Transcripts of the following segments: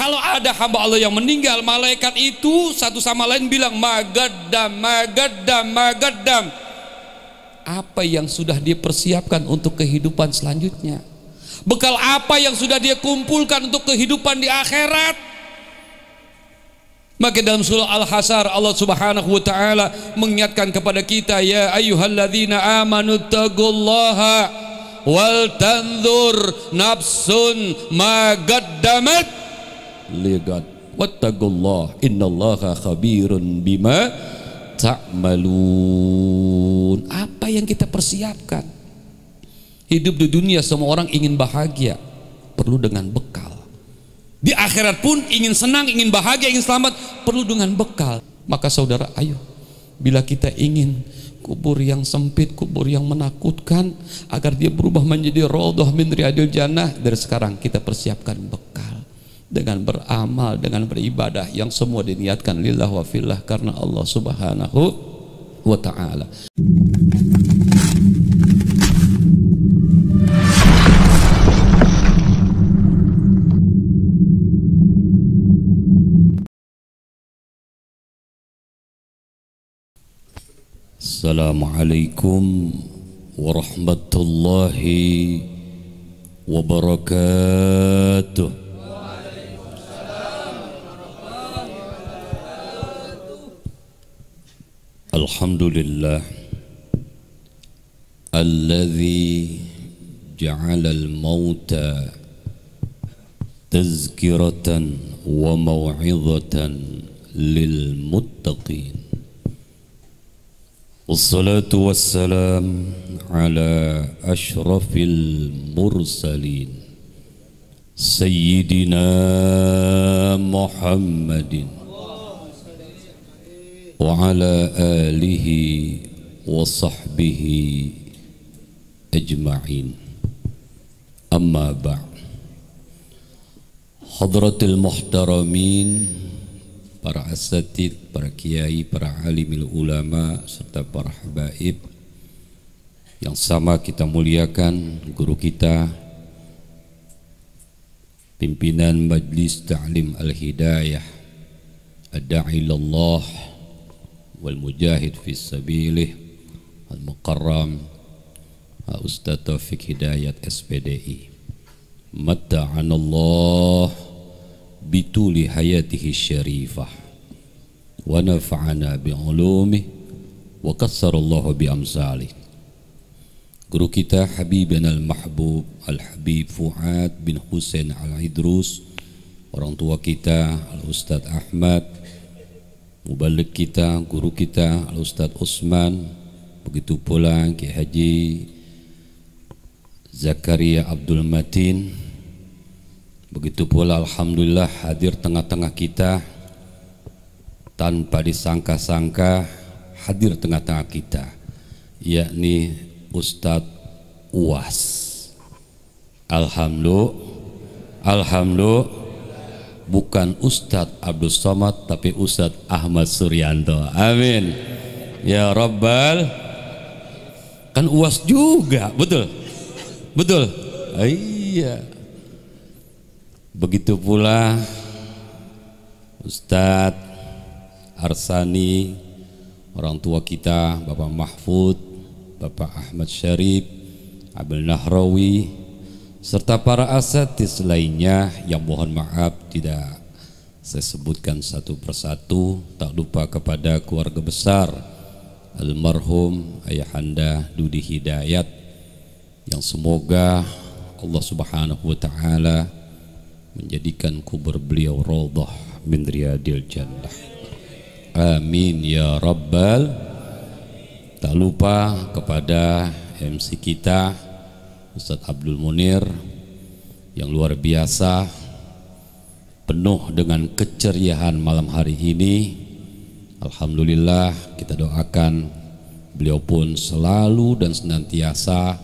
Kalau ada hamba Allah yang meninggal, malaikat itu satu sama lain bilang magaddam, magaddam, magaddam. Apa yang sudah dia persiapkan untuk kehidupan selanjutnya? Bekal apa yang sudah dia kumpulkan untuk kehidupan di akhirat? Maka dalam surah Al-Hasyr Allah Subhanahu wa taala mengingatkan kepada kita, ya ayyuhalladzina amanu taqullaha wal tanzur nafsun ma qaddamat ligat wattaqullah innallaha khabirun bima ta'malun. Apa yang kita persiapkan? Hidup di dunia semua orang ingin bahagia, perlu dengan bekal. Di akhirat pun ingin senang, ingin bahagia, ingin selamat, perlu dengan bekal. Maka saudara, ayo, bila kita ingin kubur yang sempit, kubur yang menakutkan, agar dia berubah menjadi raudhah min riyadil jannah, dari sekarang kita persiapkan bekal dengan beramal, dengan beribadah yang semua diniatkan lillah wa fillah, karena Allah Subhanahu wa ta'ala. Assalamualaikum warahmatullahi wabarakatuh. Alhamdulillah alladzi ja'ala al-mauta tazkiratan wa mau'izatan lil muttaqin. Wassalatu wassalam ala ashrafil mursalin Sayyidina Muhammadin wa ala alihi wa sahbihi ajma'in. Amma ba'd. Hadratil muhtaramin, para asatid, para kiai, para alimil ulama, serta para habaib yang sama kita muliakan, guru kita, pimpinan Majlis Ta'lim Al-Hidayah, ad-da'i ilallah wal mujahid fi sabilih, al-mukarram Ustaz Taufik Hidayat SPDI, matta'anallah bituli hayatihi syarifah wa nafa'ana bi'ulumih wa kassarallahu bi'amsalih. Guru kita Habibana al-Mahbub Al-Habib Fuad bin Husain Al-Idrus, orang tua kita Al-Ustadz Ahmad, mubaligh kita, guru kita Al-Ustadz Usman, begitu pula Ki Haji Zakaria Abdul Matin, begitu pula alhamdulillah hadir tengah-tengah kita tanpa disangka-sangka, hadir tengah-tengah kita, yakni Ustadz Uwas. Alhamdulillah, bukan Ustadz Abdul Somad tapi Ustadz Ahmad Suryanto. Amin ya Rabbal. Kan Uwas juga, betul? Betul? Iya. Begitu pula Ustadz Arsani, orang tua kita Bapak Mahfud, Bapak Ahmad Syarif, Abdul Nahrawi, serta para asatidz lainnya yang mohon maaf tidak saya sebutkan satu persatu. Tak lupa kepada keluarga besar almarhum Ayahanda Dudi Hidayat, yang semoga Allah Subhanahu wa ta'ala menjadikan kubur beliau raudhah min riyadil jannah. Amin ya Rabbal. Tak lupa kepada MC kita Ustadz Abdul Munir yang luar biasa, penuh dengan keceriaan malam hari ini. Alhamdulillah, kita doakan beliau pun selalu dan senantiasa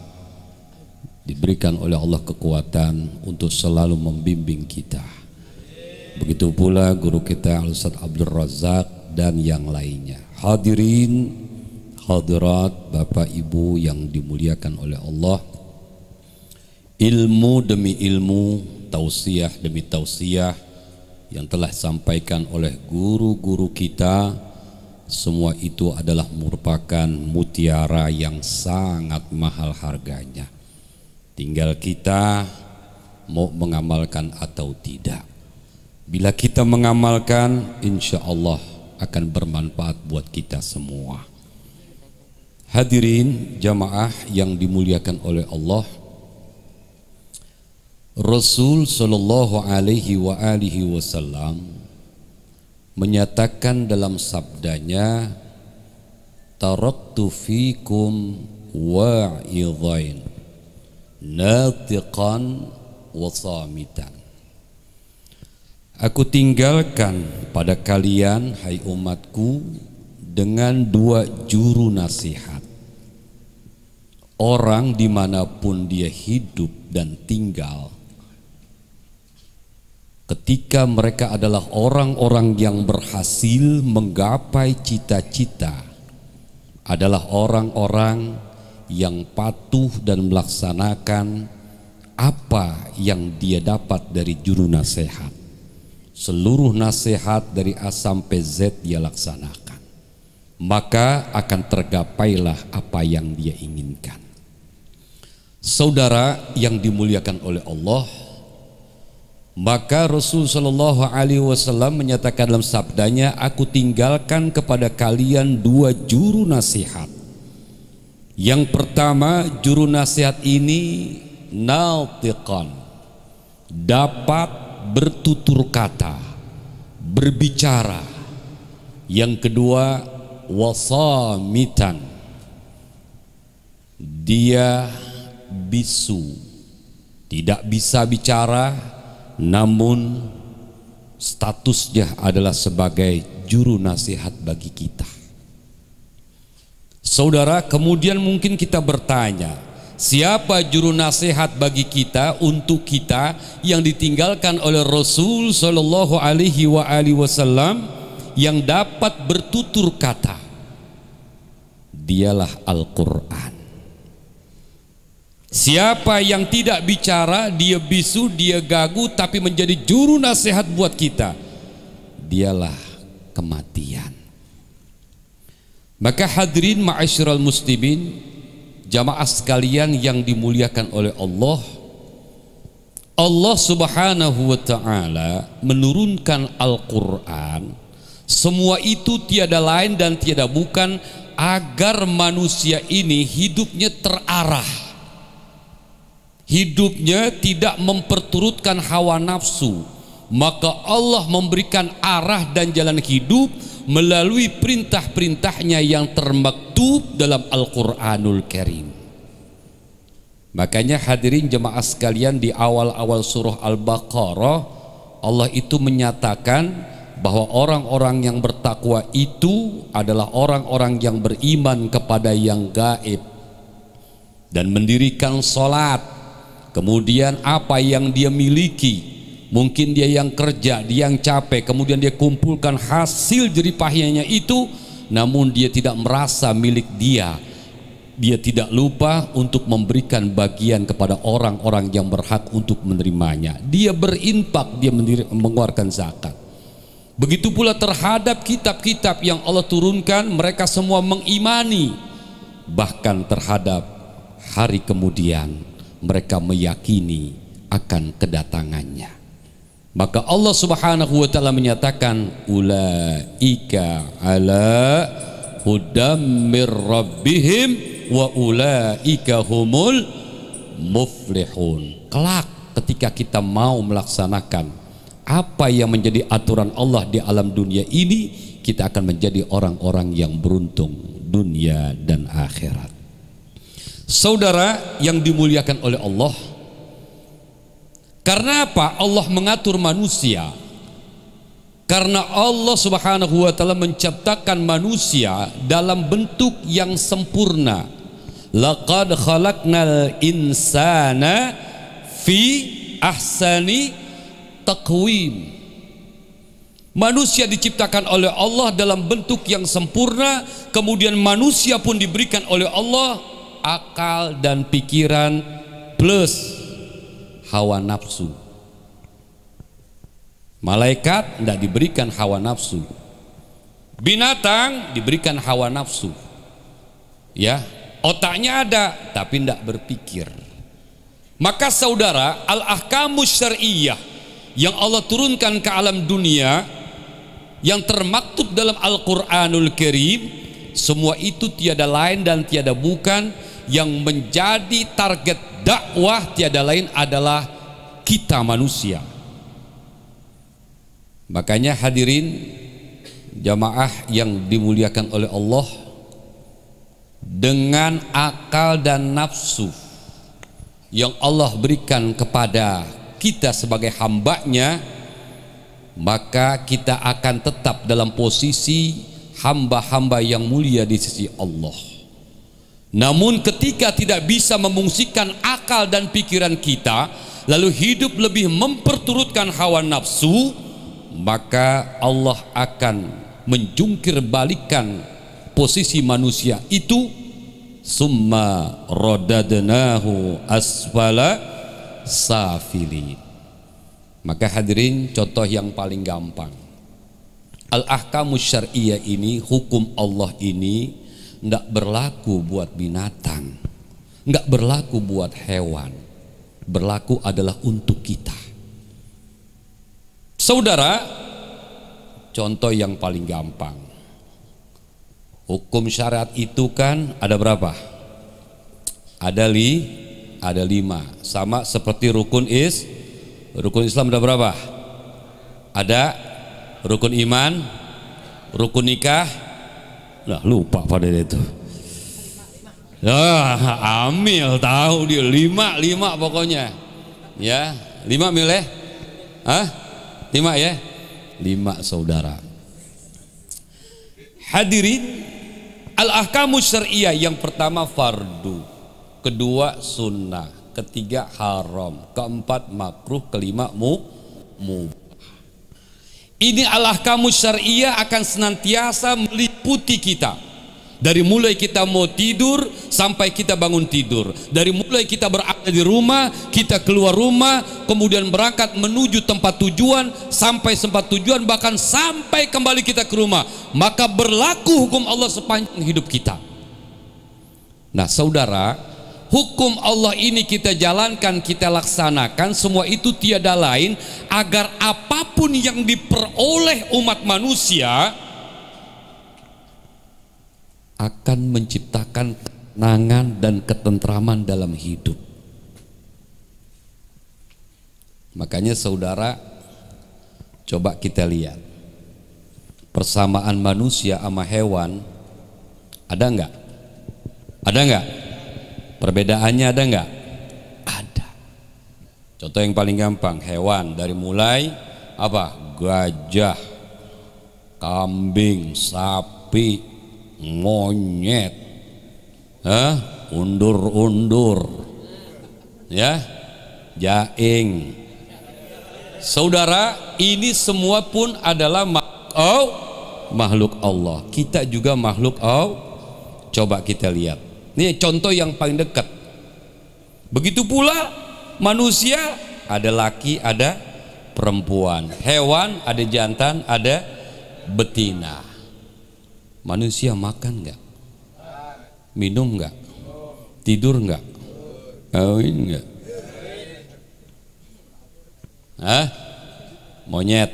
diberikan oleh Allah kekuatan untuk selalu membimbing kita. Begitu pula guru kita Ustadz Abdul Razak dan yang lainnya. Hadirin hadirat, Bapak Ibu yang dimuliakan oleh Allah, ilmu demi ilmu, tausiah demi tausiah yang telah disampaikan oleh guru-guru kita, semua itu adalah merupakan mutiara yang sangat mahal harganya. Tinggal kita mau mengamalkan atau tidak. Bila kita mengamalkan, insya Allah akan bermanfaat buat kita semua. Hadirin jamaah yang dimuliakan oleh Allah, Rasul sallallahu alaihi wasallam menyatakan dalam sabdanya, taraktu fikum wa'idhain natiqan wa samitan. Aku tinggalkan pada kalian, hai umatku, dengan dua juru nasihat. Orang dimanapun dia hidup dan tinggal, ketika mereka adalah orang-orang yang berhasil menggapai cita-cita, adalah orang-orang yang patuh dan melaksanakan apa yang dia dapat dari juru nasihat. Seluruh nasihat dari A sampai Z dia laksanakan, maka akan tergapailah apa yang dia inginkan. Saudara yang dimuliakan oleh Allah, maka Rasul sallallahu alaihi wasallam menyatakan dalam sabdanya, aku tinggalkan kepada kalian dua juru nasihat. Yang pertama, juru nasihat ini natiqan, dapat bertutur kata, berbicara. Yang kedua, wasamitan, dia bisu, tidak bisa bicara, namun statusnya adalah sebagai juru nasihat bagi kita. Saudara, kemudian mungkin kita bertanya, siapa juru nasihat bagi kita, untuk kita yang ditinggalkan oleh Rasul sallallahu alaihi wasallam yang dapat bertutur kata? Dialah Al-Quran. Siapa yang tidak bicara, dia bisu, dia gagu, tapi menjadi juru nasihat buat kita, dialah kematian. Maka hadirin ma'asyiral muslimin, jamaah sekalian yang dimuliakan oleh Allah, Allah subhanahu wa ta'ala menurunkan Al-Quran, semua itu tiada lain dan tiada bukan agar manusia ini hidupnya terarah, hidupnya tidak memperturutkan hawa nafsu. Maka Allah memberikan arah dan jalan hidup melalui perintah-perintahnya yang termaktub dalam Al-Quranul Karim. Makanya hadirin jemaah sekalian, di awal-awal surah Al-Baqarah Allah itu menyatakan bahwa orang-orang yang bertakwa itu adalah orang-orang yang beriman kepada yang gaib dan mendirikan sholat. Kemudian apa yang dia miliki, mungkin dia yang kerja, dia yang capek, kemudian dia kumpulkan hasil jeripahnya itu, namun dia tidak merasa milik dia. Dia tidak lupa untuk memberikan bagian kepada orang-orang yang berhak untuk menerimanya. Dia berinfak, dia mengeluarkan zakat. Begitu pula terhadap kitab-kitab yang Allah turunkan, mereka semua mengimani. Bahkan terhadap hari kemudian mereka meyakini akan kedatangannya. Maka Allah subhanahu wa ta'ala menyatakan, ulaika ala hudam mir rabbihim wa ulaika humul muflihun. Kelak ketika kita mau melaksanakan apa yang menjadi aturan Allah di alam dunia ini, kita akan menjadi orang-orang yang beruntung dunia dan akhirat. Saudara yang dimuliakan oleh Allah, karena apa Allah mengatur manusia? Karena Allah subhanahu wa ta'ala menciptakan manusia dalam bentuk yang sempurna. Laqad khalaqnal insana fi ahsani taqwim. Manusia diciptakan oleh Allah dalam bentuk yang sempurna. Kemudian manusia pun diberikan oleh Allah akal dan pikiran plus hawa nafsu. Malaikat tidak diberikan hawa nafsu, binatang diberikan hawa nafsu, ya, otaknya ada tapi tidak berpikir. Maka saudara, al-ahkamus syar'iyyah yang Allah turunkan ke alam dunia, yang termaktub dalam Al-Quranul Karim, semua itu tiada lain dan tiada bukan yang menjadi target dakwah, tiada lain adalah kita manusia. Makanya hadirin jamaah yang dimuliakan oleh Allah, dengan akal dan nafsu yang Allah berikan kepada kita sebagai hambanya, maka kita akan tetap dalam posisi hamba-hamba yang mulia di sisi Allah. Namun ketika tidak bisa memungsikan akal dan pikiran kita, lalu hidup lebih memperturutkan hawa nafsu, maka Allah akan menjungkir balikan posisi manusia itu, summa radadnahu asfala safilin. Maka hadirin, contoh yang paling gampang, al-ahkamus syar'iyyah ini, hukum Allah ini tidak berlaku buat binatang, tidak berlaku buat hewan, berlaku adalah untuk kita. Saudara, contoh yang paling gampang, hukum syariat itu kan ada berapa? Ada 5, sama seperti rukun Islam ada berapa? Ada rukun iman, rukun nikah, nah lupa pada itu. Amil tahu dia 5 pokoknya, ya 5 milih, 5 ya, 5 saudara. Hadirin, al-ahkamus syar'iyyah yang pertama fardu, kedua sunnah, ketiga haram, keempat makruh, kelima mubah. Ini al-ahkamus syar'iyyah akan senantiasa meliputi kita. Dari mulai kita mau tidur sampai kita bangun tidur, dari mulai kita berada di rumah, kita keluar rumah, kemudian berangkat menuju tempat tujuan, sampai tempat tujuan, bahkan sampai kembali kita ke rumah, maka berlaku hukum Allah sepanjang hidup kita. Nah saudara, hukum Allah ini kita jalankan, kita laksanakan, semua itu tiada lain agar apapun yang diperoleh umat manusia akan menciptakan ketenangan dan ketentraman dalam hidup. Makanya saudara, coba kita lihat persamaan manusia sama hewan, ada enggak? Ada enggak? Perbedaannya ada enggak? Ada. Contoh yang paling gampang, hewan dari mulai apa? Gajah, kambing, sapi, monyet, undur-undur, ya, jaing. Saudara, ini semua pun adalah makhluk Allah. Kita juga makhluk Allah. Coba kita lihat. Ini contoh yang paling dekat. Begitu pula manusia, ada laki, ada perempuan. Hewan ada jantan, ada betina. Manusia makan enggak? Minum enggak? Tidur enggak? Kawin enggak? Monyet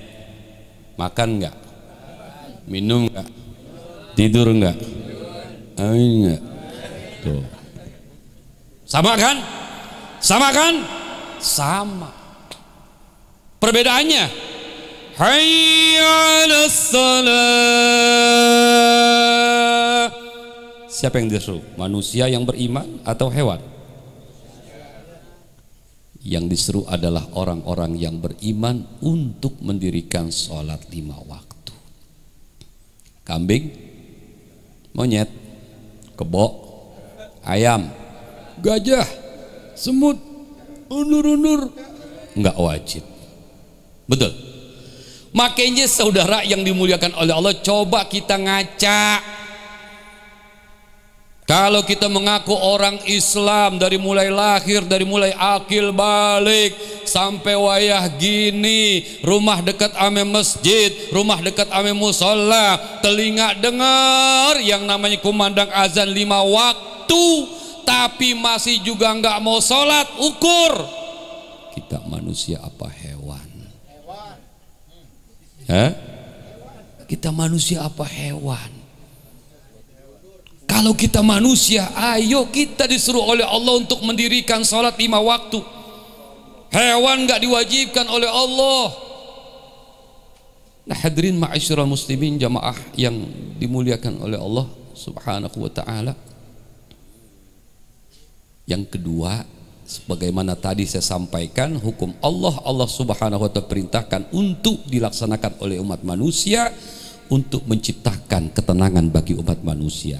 makan enggak? Minum enggak? Tidur enggak? Kawin enggak? Tuh. Sama kan? Sama kan? Sama. Perbedaannya, hayya 'alas shalah. Siapa yang diseru? Manusia yang beriman atau hewan? Yang diseru adalah orang-orang yang beriman untuk mendirikan sholat 5 waktu. Kambing, monyet, kebo, ayam, gajah, semut, undur-undur enggak wajib. Betul. Makanya saudara yang dimuliakan oleh Allah, coba kita ngaca. Kalau kita mengaku orang Islam dari mulai lahir, dari mulai akil balik sampai wayah gini, rumah dekat ame masjid, rumah dekat ame musola, telinga dengar yang namanya kumandang azan 5 waktu, tapi masih juga nggak mau sholat. Ukur kita manusia apa hewan? Kita manusia apa hewan? Kalau kita manusia, ayo kita disuruh oleh Allah untuk mendirikan sholat 5 waktu. Hewan nggak diwajibkan oleh Allah. Nah, hadirin ma'asyiral muslimin, jamaah yang dimuliakan oleh Allah Subhanahu wa ta'ala. Yang kedua, sebagaimana tadi saya sampaikan, hukum Allah Subhanahu wa ta'ala perintahkan untuk dilaksanakan oleh umat manusia untuk menciptakan ketenangan bagi umat manusia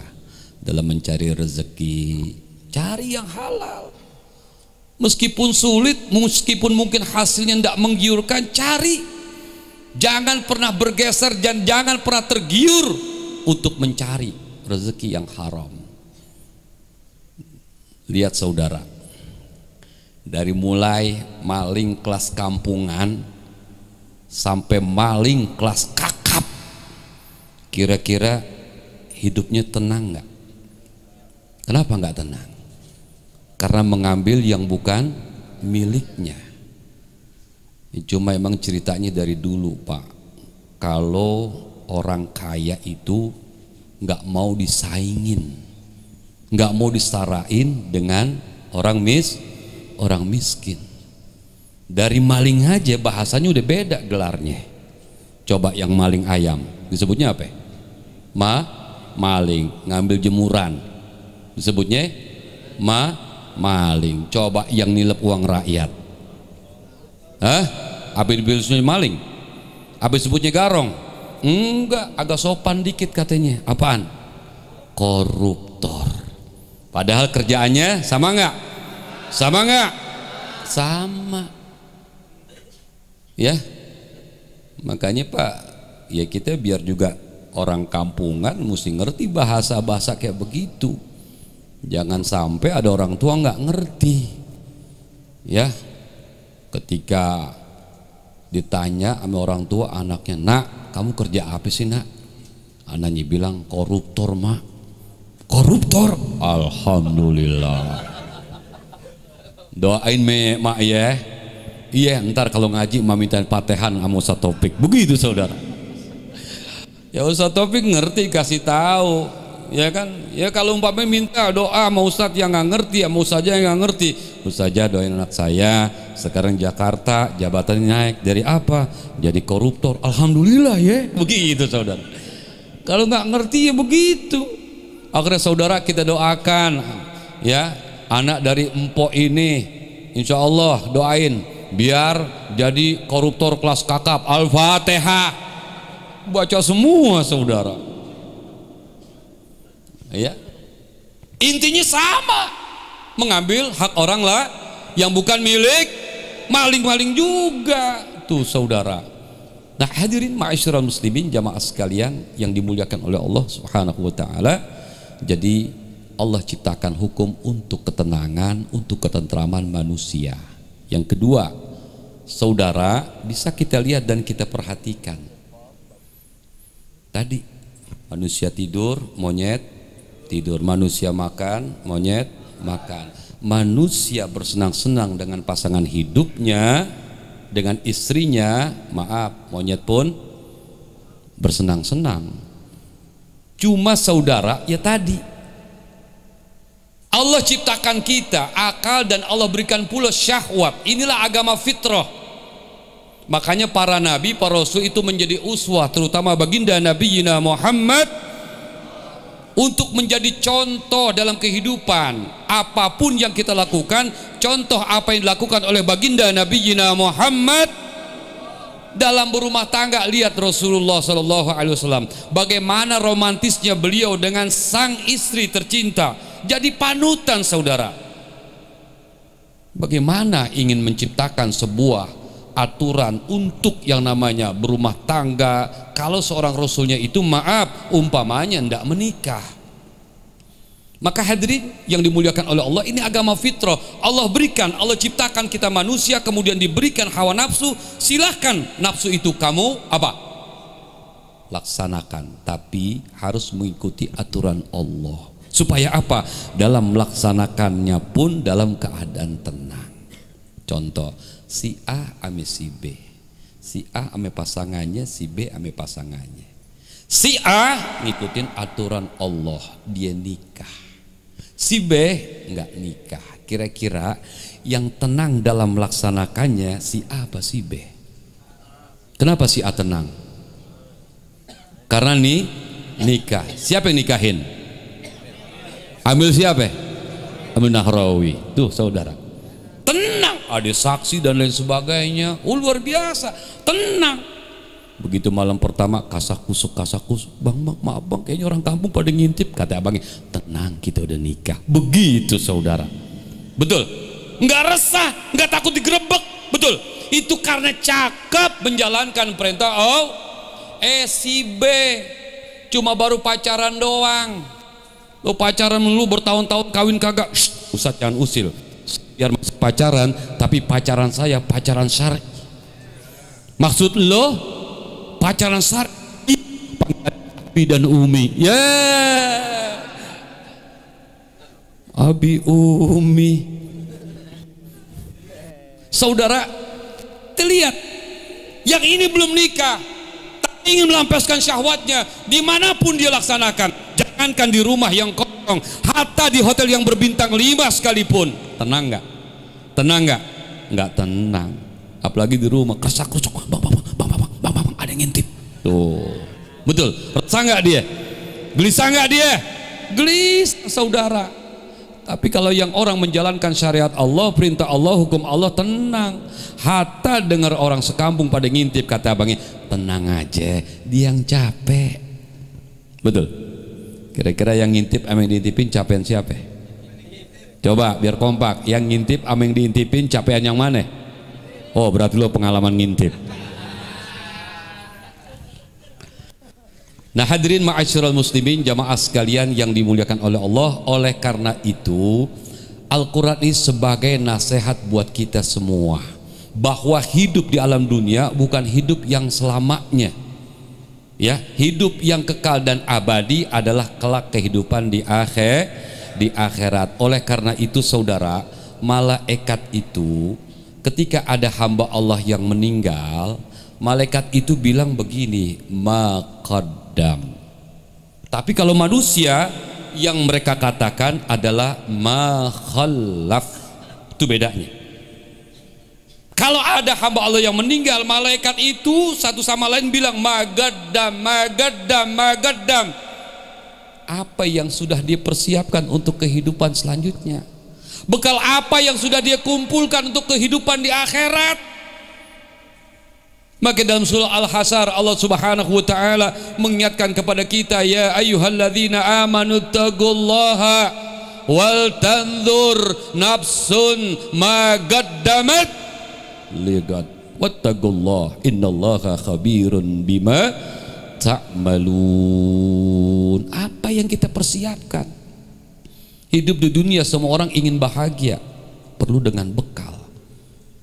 dalam mencari rezeki. Cari yang halal, meskipun sulit, meskipun mungkin hasilnya tidak menggiurkan, cari. Jangan pernah bergeser dan jangan pernah tergiur untuk mencari rezeki yang haram. Lihat saudara, dari mulai maling kelas kampungan sampai maling kelas kakap, kira-kira hidupnya tenang nggak? Kenapa nggak tenang? Karena mengambil yang bukan miliknya. Cuma emang ceritanya dari dulu, Pak. Kalau orang kaya itu nggak mau disaingin, nggak mau disarain dengan orang miskin. Dari maling aja bahasanya udah beda gelarnya. Coba yang maling ayam disebutnya apa? Maling. Ngambil jemuran disebutnya maling. Coba yang nilep uang rakyat, apa disebutnya maling? Apa disebutnya garong? Enggak, agak sopan dikit katanya. Apaan? Koruptor. Padahal kerjaannya sama nggak? Sama nggak? Sama. Ya, makanya Pak, ya kita biar juga orang kampungan mesti ngerti bahasa-bahasa kayak begitu. Jangan sampai ada orang tua nggak ngerti. Ya, ketika ditanya sama orang tua anaknya, "Nak, kamu kerja apa sih, Nak?" Anaknya bilang, "Koruptor, Mak." "Koruptor?" Alhamdulillah. Doain Mak ya. Iya, ntar kalau ngaji Mak minta Fatihah sama Ustaz Taufik. Begitu saudara. Ya Ustaz Taufik ngerti, kasih tahu. Ya kan, ya kalau umpamanya minta doa sama Ustadz yang nggak ngerti, sama Ustadz yang nggak ngerti, Ustadz doain anak saya sekarang Jakarta jabatannya naik dari apa? Jadi koruptor. Alhamdulillah ya, begitu saudara. Kalau nggak ngerti ya begitu. Akhirnya saudara kita doakan ya anak dari empok ini, insya Allah doain biar jadi koruptor kelas kakap. Al-Fatihah baca semua saudara. Ya, intinya sama, mengambil hak orang lah yang bukan milik, maling-maling juga tuh saudara. Nah, hadirin ma'asyiral muslimin, jamaah sekalian yang dimuliakan oleh Allah Subhanahu wa ta'ala. Jadi Allah ciptakan hukum untuk ketenangan, untuk ketentraman manusia. Yang kedua, saudara, bisa kita lihat dan kita perhatikan. Tadi manusia tidur, monyet tidur, manusia makan, monyet makan. Manusia bersenang-senang dengan pasangan hidupnya, dengan istrinya, maaf, monyet pun bersenang-senang. Cuma saudara, ya tadi Allah ciptakan kita akal dan Allah berikan pula syahwat. Inilah agama fitrah. Makanya para nabi, para rasul itu menjadi uswah, terutama baginda Nabi Muhammad, untuk menjadi contoh dalam kehidupan. Apapun yang kita lakukan, contoh apa yang dilakukan oleh baginda Nabi Muhammad. Dalam berumah tangga, lihat Rasulullah SAW, bagaimana romantisnya beliau dengan sang istri tercinta. Jadi panutan saudara. Bagaimana ingin menciptakan sebuah aturan untuk yang namanya berumah tangga, kalau seorang rasulnya itu maaf umpamanya tidak menikah. Maka hadirin yang dimuliakan oleh Allah, ini agama fitrah. Allah berikan, Allah ciptakan kita manusia, kemudian diberikan hawa nafsu. Silahkan nafsu itu kamu apa? Laksanakan, tapi harus mengikuti aturan Allah. Supaya apa? Dalam melaksanakannya pun dalam keadaan tenang. Contoh, si A ame si B, si A ame pasangannya, si B ame pasangannya. Si A ngikutin aturan Allah, dia nikah. Si B enggak nikah. Kira-kira yang tenang dalam melaksanakannya si A apa si B? Kenapa si A tenang? Karena nikah. Siapa yang nikahin? Ambil siapa? Ambil Nahrawi. Tuh saudara, tenang, ada saksi dan lain sebagainya. Luar biasa, tenang. Begitu malam pertama kasak kusuk, bang maaf bang, kayaknya orang kampung pada ngintip. Kata abangnya, tenang, kita udah nikah. Begitu saudara, betul, nggak resah, nggak takut digerebek, betul. Itu karena cakep menjalankan perintah si B cuma baru pacaran doang. Lo pacaran lu bertahun-tahun, kawin kagak. Ustaz jangan usil, biar masih pacaran, tapi pacaran saya pacaran syar'i. Maksud lo pacaran syar'i, Abi dan Umi, ya Abi Umi. Saudara, terlihat yang ini belum nikah, tapi ingin melampiaskan syahwatnya dimanapun dia laksanakan. Jangankan di rumah yang kosong, hatta di hotel yang berbintang 5 sekalipun. Tenang nggak? Tenang nggak? Nggak tenang. Apalagi di rumah kesak kusuk, bang, ada yang ngintip. Tuh, betul. Resah nggak dia? Gelisah nggak dia? Gelisah saudara. Tapi kalau yang orang menjalankan syariat Allah, perintah Allah, hukum Allah, tenang. Hatta dengar orang sekampung pada ngintip, kata abangnya, tenang aja, dia yang capek. Betul. Kira-kira yang ngintip sama yang diintipin capean siapa? Coba biar kompak, yang ngintip sama yang diintipin capean yang mana? Oh, berarti lo pengalaman ngintip. Nah hadirin ma'asyiral muslimin, jamaah sekalian yang dimuliakan oleh Allah. Oleh karena itu Al-Quran ini sebagai nasihat buat kita semua, bahwa hidup di alam dunia bukan hidup yang selamanya, ya, hidup yang kekal dan abadi adalah kelak kehidupan di akhirat. Oleh karena itu saudara, malaikat itu ketika ada hamba Allah yang meninggal, malaikat itu bilang begini, maqaddam. Tapi kalau manusia yang mereka katakan adalah ma khallaf. Itu bedanya. Kalau ada hamba Allah yang meninggal, malaikat itu satu sama lain bilang magaddam, magaddam, magaddam. Apa yang sudah dipersiapkan untuk kehidupan selanjutnya? Bekal apa yang sudah dia kumpulkan untuk kehidupan di akhirat? Maka dalam surah Al-Hasyr Allah Subhanahu wa taala mengingatkan kepada kita, ya ayyuhalladzina amanu taqullaha wal tanzur nafsun ma qaddamat ligat wattaqullah innallaha khabirun bima ta'malun. Apa yang kita persiapkan? Hidup di dunia semua orang ingin bahagia, perlu dengan bekal.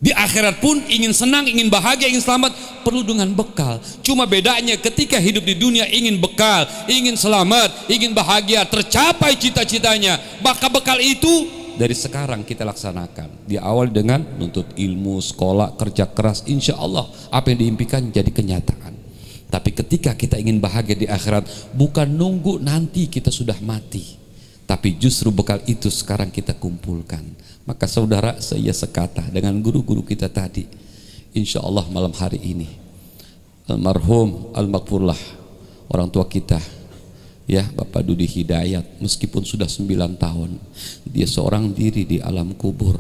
Di akhirat pun ingin senang, ingin bahagia, ingin selamat, perlu dengan bekal. Cuma bedanya ketika hidup di dunia ingin bekal, ingin selamat, ingin bahagia, tercapai cita-citanya, maka bekal itu dari sekarang kita laksanakan. Di awal dengan nuntut ilmu, sekolah, kerja keras, insya Allah apa yang diimpikan jadi kenyataan. Tapi ketika kita ingin bahagia di akhirat, bukan nunggu nanti kita sudah mati, tapi justru bekal itu sekarang kita kumpulkan. Maka saudara, saya sekata dengan guru-guru kita tadi, insya Allah malam hari ini almarhum al-maghfurlah orang tua kita, ya, Bapak Dudi Hidayat, meskipun sudah 9 tahun, dia seorang diri di alam kubur,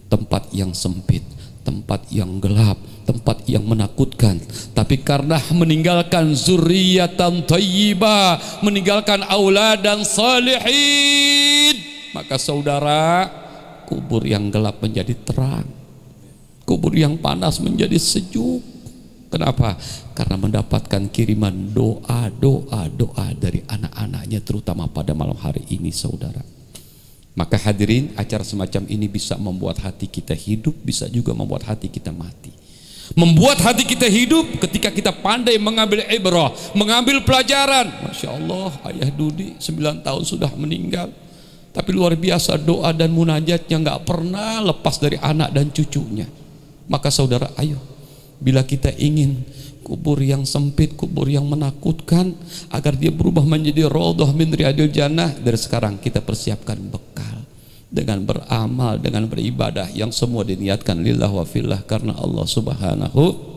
tempat yang sempit, tempat yang gelap, tempat yang menakutkan, tapi karena meninggalkan zurriyatan thayyibah, meninggalkan auladan salihin, maka saudara, kubur yang gelap menjadi terang, kubur yang panas menjadi sejuk. Kenapa? Karena mendapatkan kiriman doa dari anak-anaknya, terutama pada malam hari ini, saudara. Maka hadirin, acara semacam ini bisa membuat hati kita hidup, bisa juga membuat hati kita mati. Membuat hati kita hidup ketika kita pandai mengambil ibrah, mengambil pelajaran. Masya Allah, ayah Dudi 9 tahun sudah meninggal, tapi luar biasa doa dan munajatnya nggak pernah lepas dari anak dan cucunya. Maka saudara, ayo, bila kita ingin kubur yang sempit, kubur yang menakutkan, agar dia berubah menjadi raudhah min riyadil jannah, dari sekarang kita persiapkan bekal dengan beramal, dengan beribadah yang semua diniatkan lillah wa fillah, karena Allah Subhanahu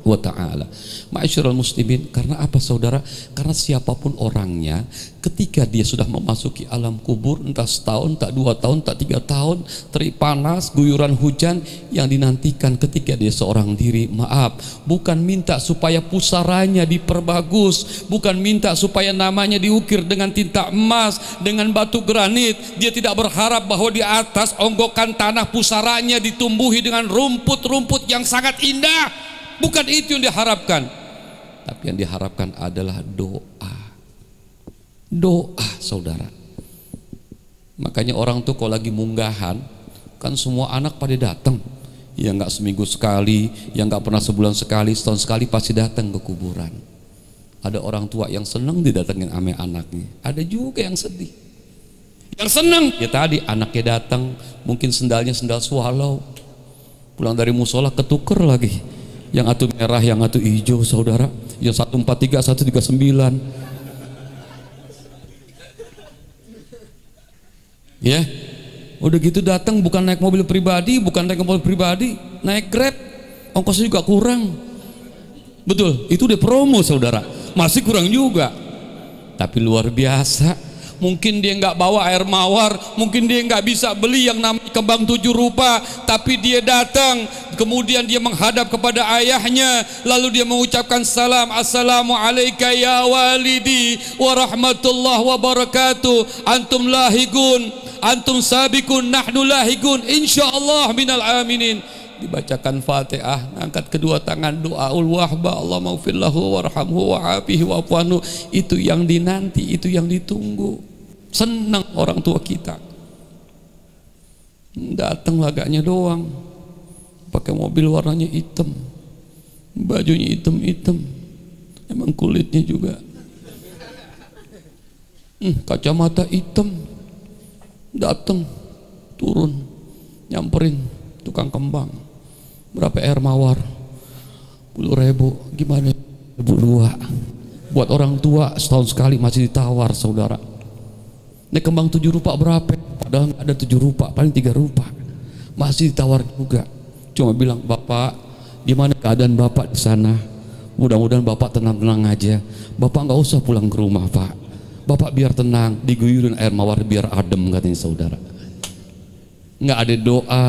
wa ta'ala. Ma'asyiral muslimin, karena apa saudara? Karena siapapun orangnya, ketika dia sudah memasuki alam kubur, entah setahun, entah 2 tahun, entah 3 tahun, terik panas, guyuran hujan, yang dinantikan ketika dia seorang diri, maaf, bukan minta supaya pusaranya diperbagus, bukan minta supaya namanya diukir dengan tinta emas, dengan batu granit. Dia tidak berharap bahwa di atas onggokan tanah pusaranya ditumbuhi dengan rumput-rumput yang sangat indah. Bukan itu yang diharapkan, tapi yang diharapkan adalah doa. Doa, saudara. Makanya orang tuh kalau lagi munggahan, kan semua anak pada datang. Yang nggak seminggu sekali, yang nggak pernah sebulan sekali, setahun sekali pasti datang ke kuburan. Ada orang tua yang senang didatengin ame anaknya, ada juga yang sedih. Yang senang ya tadi anaknya datang, mungkin sendalnya sendal swallow, pulang dari musola ketuker lagi. Yang satu merah, yang satu hijau, saudara. Yang 143, 139. Ya, udah gitu datang bukan naik mobil pribadi, naik Grab, ongkosnya juga kurang. Betul, itu udah promo, saudara. Masih kurang juga. Tapi luar biasa. Mungkin dia nggak bawa air mawar, mungkin dia nggak bisa beli yang namanya kembang 7 rupa, tapi dia datang, kemudian dia menghadap kepada ayahnya, lalu dia mengucapkan salam, assalamu alayka ya walidi wa rahmatullah wa barakatuh, antum lahigun, antum sabiqun, nahnu lahigun, insyaallah minal aminin. Dibacakan Fatihah, angkat kedua tangan, doaul wahba, Allah maghfirlahu warhamhu wa'afihi wa'fuanhu. Itu yang dinanti, itu yang ditunggu. Senang orang tua kita. Datang lagaknya doang, pakai mobil warnanya hitam, bajunya hitam-hitam, emang kulitnya juga kacamata hitam. Datang, turun, nyamperin tukang kembang, berapa air mawar? 10.000. Gimana? 1.200. Buat orang tua setahun sekali masih ditawar, saudara. Ini kembang 7 rupa berapa? Padahal nggak ada 7 rupa, paling 3 rupa. Masih ditawar juga. Cuma bilang, Bapak, gimana keadaan Bapak di sana? Mudah-mudahan Bapak tenang-tenang aja. Bapak nggak usah pulang ke rumah, Pak. Bapak biar tenang, diguyurin air mawar biar adem, katanya saudara. Nggak ada doa,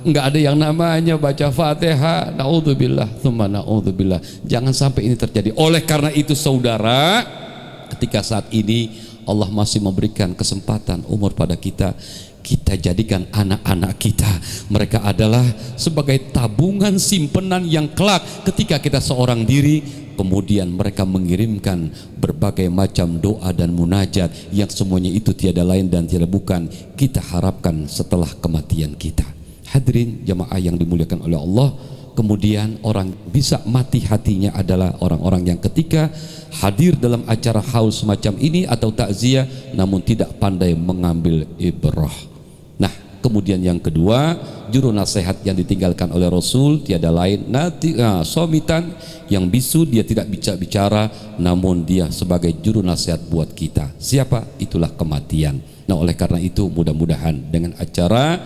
nggak ada yang namanya baca Fatihah. Naudzubillah, tsumma naudzubillah. Jangan sampai ini terjadi. Oleh karena itu saudara, ketika saat ini Allah masih memberikan kesempatan umur pada kita, kita jadikan anak-anak kita, mereka adalah sebagai tabungan simpenan yang kelak ketika kita seorang diri, kemudian mereka mengirimkan berbagai macam doa dan munajat yang semuanya itu tiada lain dan tiada bukan kita harapkan setelah kematian kita. Hadirin jamaah yang dimuliakan oleh Allah, kemudian orang bisa mati hatinya adalah orang-orang yang ketika hadir dalam acara haul semacam ini atau takziah namun tidak pandai mengambil ibrah. Nah, kemudian yang kedua, juru nasihat yang ditinggalkan oleh Rasul tiada lain somitan, yang bisu, dia tidak bicara namun dia sebagai juru nasihat buat kita. Siapa? Itulah kematian. Nah, oleh karena itu mudah-mudahan dengan acara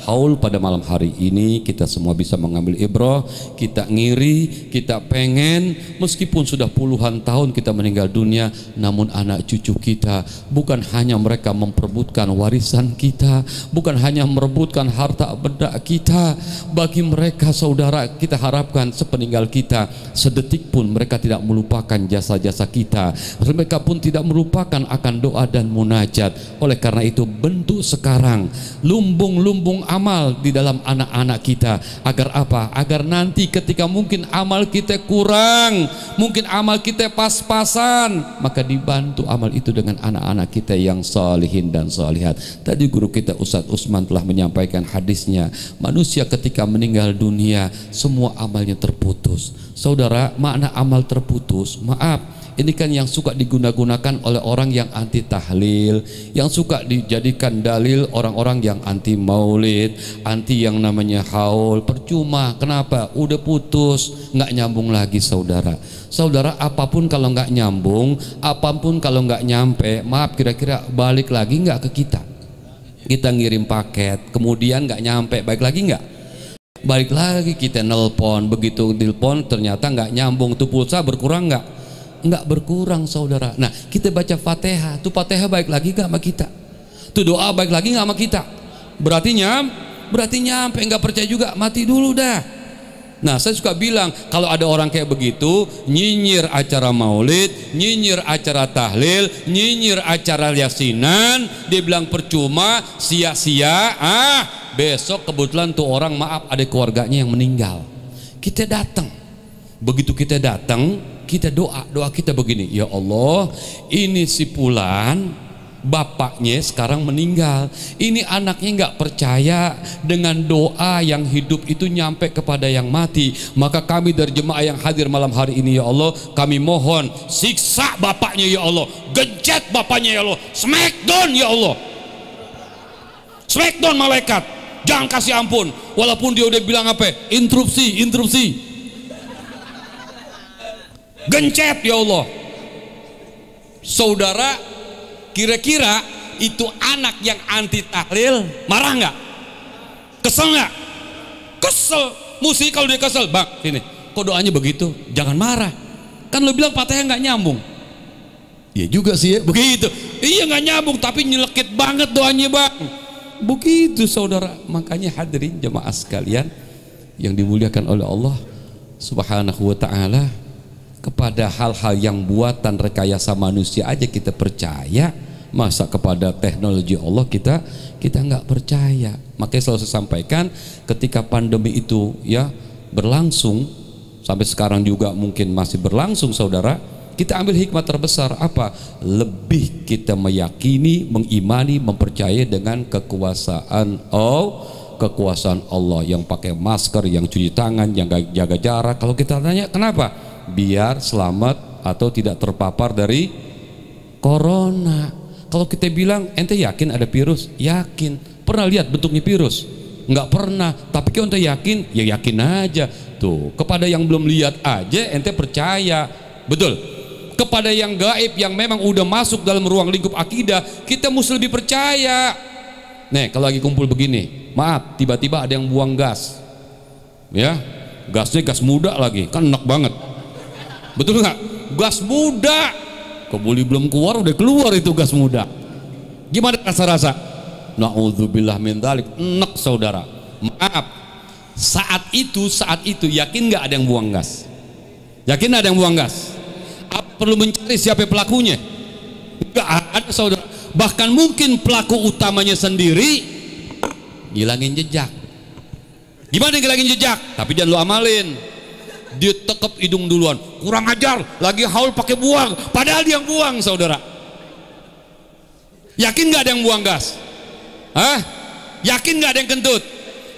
haul pada malam hari ini kita semua bisa mengambil ibrah. Kita ngiri, kita pengen meskipun sudah puluhan tahun kita meninggal dunia, namun anak cucu kita bukan hanya mereka memperebutkan warisan kita, bukan hanya merebutkan harta benda kita. Bagi mereka saudara, kita harapkan sepeninggal kita sedetik pun mereka tidak melupakan jasa-jasa kita, mereka pun tidak melupakan akan doa dan munajat. Oleh karena itu bentuk sekarang lumbung-lumbung amal di dalam anak-anak kita. Agar apa? Agar nanti ketika mungkin amal kita kurang, mungkin amal kita pas-pasan, maka dibantu amal itu dengan anak-anak kita yang salihin dan salihat. Tadi guru kita Ustadz Usman telah menyampaikan hadisnya, manusia ketika meninggal dunia semua amalnya terputus. Saudara, makna amal terputus, maaf, ini kan yang suka digunakan oleh orang yang anti tahlil, yang suka dijadikan dalil orang-orang yang anti maulid, anti yang namanya haul. Percuma, kenapa? Udah putus, nggak nyambung lagi saudara. Saudara, apapun kalau nggak nyambung, apapun kalau nggak nyampe, maaf, kira-kira balik lagi nggak ke kita? Kita ngirim paket, kemudian nggak nyampe, balik lagi nggak? Balik lagi kita nelpon, begitu nelpon ternyata nggak nyambung, tuh pulsa berkurang nggak? Enggak berkurang saudara. Nah, kita baca Fatihah, tuh Fatihah baik lagi gak sama kita? Tuh doa baik lagi gak sama kita? Berarti nyampe, enggak percaya juga, mati dulu dah. Nah, saya suka bilang kalau ada orang kayak begitu, nyinyir acara maulid, nyinyir acara tahlil, nyinyir acara yasinan, dia bilang percuma, sia-sia. Besok kebetulan tuh orang, maaf, ada keluarganya yang meninggal. Kita datang. Begitu kita datang, kita doa kita begini, ya Allah, ini si Fulan bapaknya sekarang meninggal, ini anaknya nggak percaya dengan doa yang hidup itu nyampe kepada yang mati, maka kami dari jemaah yang hadir malam hari ini ya Allah, kami mohon siksa bapaknya ya Allah, gencet bapaknya ya Allah, smackdown ya Allah, smackdown malaikat, jangan kasih ampun, walaupun dia udah bilang apa, interupsi, gencet ya Allah. Saudara, kira-kira itu anak yang anti tahlil marah nggak? Kesel nggak? Kesel. Mesti kalau dia kesel, bang, sini, kok doanya begitu? Jangan marah. Kan lo bilang Fatihah nggak nyambung. Iya juga sih ya, begitu. Iya nggak nyambung, tapi nyelekit banget doanya bang. Begitu saudara. Makanya hadirin jemaah sekalian yang dimuliakan oleh Allah Subhanahu wa Ta'ala, kepada hal-hal yang buatan rekayasa manusia aja kita percaya, masa kepada teknologi Allah kita nggak percaya. Makanya selalu saya sampaikan, ketika pandemi itu ya berlangsung sampai sekarang juga mungkin masih berlangsung saudara, kita ambil hikmah terbesar apa? Lebih kita meyakini, mengimani, mempercayai dengan kekuasaan Allah yang pakai masker, yang cuci tangan, yang jaga jarak. Kalau kita tanya kenapa? Biar selamat atau tidak terpapar dari corona. Kalau kita bilang ente yakin ada virus? Yakin. Pernah lihat bentuknya virus? Enggak pernah. Tapi kalau ente yakin, ya yakin aja. Tuh, kepada yang belum lihat aja ente percaya. Betul. Kepada yang gaib, yang memang udah masuk dalam ruang lingkup akidah, kita mesti lebih percaya. Nih, kalau lagi kumpul begini, maaf, tiba-tiba ada yang buang gas. Ya, gasnya gas muda lagi, kan enak banget. Betul nggak? Gas muda, kebuli belum keluar udah keluar itu gas muda. Gimana rasa-rasa? Na'udzubillah min dzalik, enak saudara. Maaf, saat itu yakin nggak ada yang buang gas? Yakin ada yang buang gas? Apa perlu mencari siapa pelakunya? Nggak ada saudara. Bahkan mungkin pelaku utamanya sendiri ngilangin jejak. Gimana ngilangin jejak? Tapi jangan lu amalin. Dia tekep hidung duluan, kurang ajar, lagi haul pakai buang, padahal dia yang buang saudara. Yakin nggak ada yang buang gas? Hah? Yakin nggak ada yang kentut?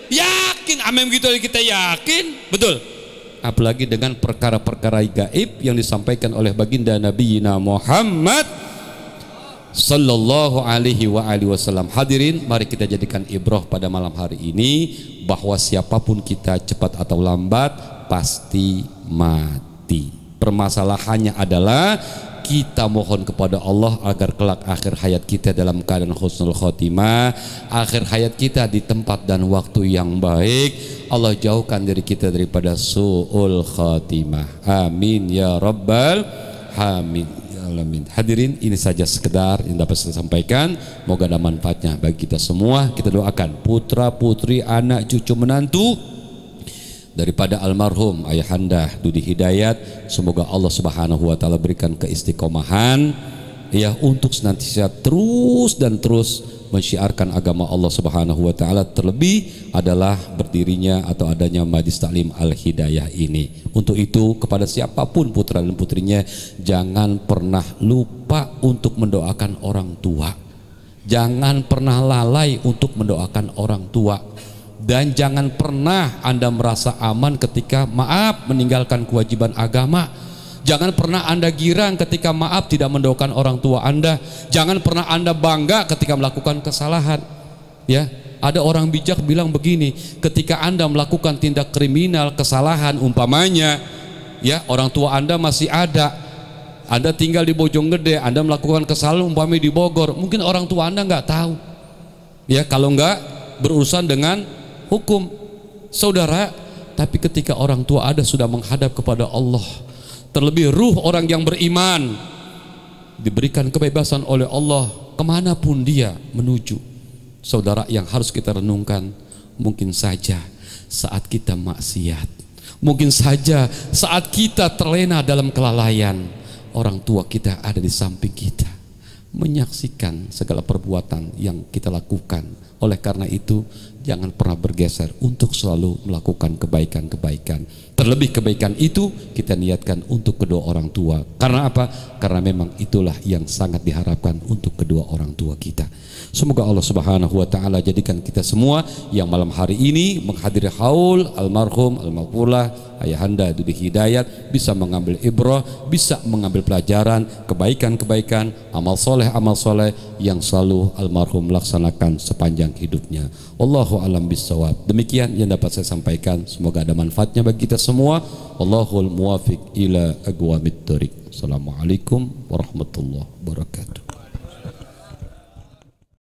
Yakin, amin gitu kita yakin, betul. Apalagi dengan perkara-perkara gaib yang disampaikan oleh baginda Nabi Muhammad Sallallahu alaihi wasallam. Hadirin, mari kita jadikan ibrah pada malam hari ini bahwa siapapun kita, cepat atau lambat pasti mati. Permasalahannya adalah kita mohon kepada Allah agar kelak akhir hayat kita dalam keadaan husnul khotimah, akhir hayat kita di tempat dan waktu yang baik. Allah jauhkan diri kita daripada su'ul khotimah. Amin ya rabbal alamin. Hadirin, ini saja sekedar yang dapat saya sampaikan. Moga ada manfaatnya bagi kita semua. Kita doakan putra putri, anak cucu menantu daripada almarhum ayahanda Dudi Hidayat, semoga Allah Subhanahu wa taala berikan keistiqomahan, ya untuk senantiasa terus dan terus mensyiarkan agama Allah Subhanahu wa taala, terlebih adalah berdirinya atau adanya Majelis Taklim Al-Hidayah ini. Untuk itu kepada siapapun putra dan putrinya, jangan pernah lupa untuk mendoakan orang tua. Jangan pernah lalai untuk mendoakan orang tua. Dan jangan pernah Anda merasa aman ketika maaf meninggalkan kewajiban agama. Jangan pernah Anda girang ketika maaf tidak mendoakan orang tua Anda. Jangan pernah Anda bangga ketika melakukan kesalahan. Ya, ada orang bijak bilang begini, ketika Anda melakukan tindak kriminal, kesalahan umpamanya, ya orang tua Anda masih ada, Anda tinggal di Bojonggede, Anda melakukan kesalahan umpamanya di Bogor, mungkin orang tua Anda nggak tahu. Ya, kalau nggak berurusan dengan hukum, saudara. Tapi ketika orang tua Anda sudah menghadap kepada Allah, terlebih ruh orang yang beriman diberikan kebebasan oleh Allah kemanapun dia menuju. Saudara, yang harus kita renungkan, mungkin saja saat kita maksiat, mungkin saja saat kita terlena dalam kelalaian, orang tua kita ada di samping kita menyaksikan segala perbuatan yang kita lakukan. Oleh karena itu, jangan pernah bergeser untuk selalu melakukan kebaikan-kebaikan. Terlebih kebaikan itu kita niatkan untuk kedua orang tua. Karena apa? Karena memang itulah yang sangat diharapkan untuk kedua orang tua kita. Semoga Allah Subhanahu wa taala jadikan kita semua yang malam hari ini menghadiri haul almarhum almarhumah Ayahanda Dude Hidayat bisa mengambil ibrah, bisa mengambil pelajaran, kebaikan-kebaikan, amal soleh yang selalu almarhum melaksanakan sepanjang hidupnya. Wallahu a'lam bissawab. Demikian yang dapat saya sampaikan. Semoga ada manfaatnya bagi kita semua. Wallahul muwafiq ila aqwamit thoriq. Assalamualaikum warahmatullahi wabarakatuh.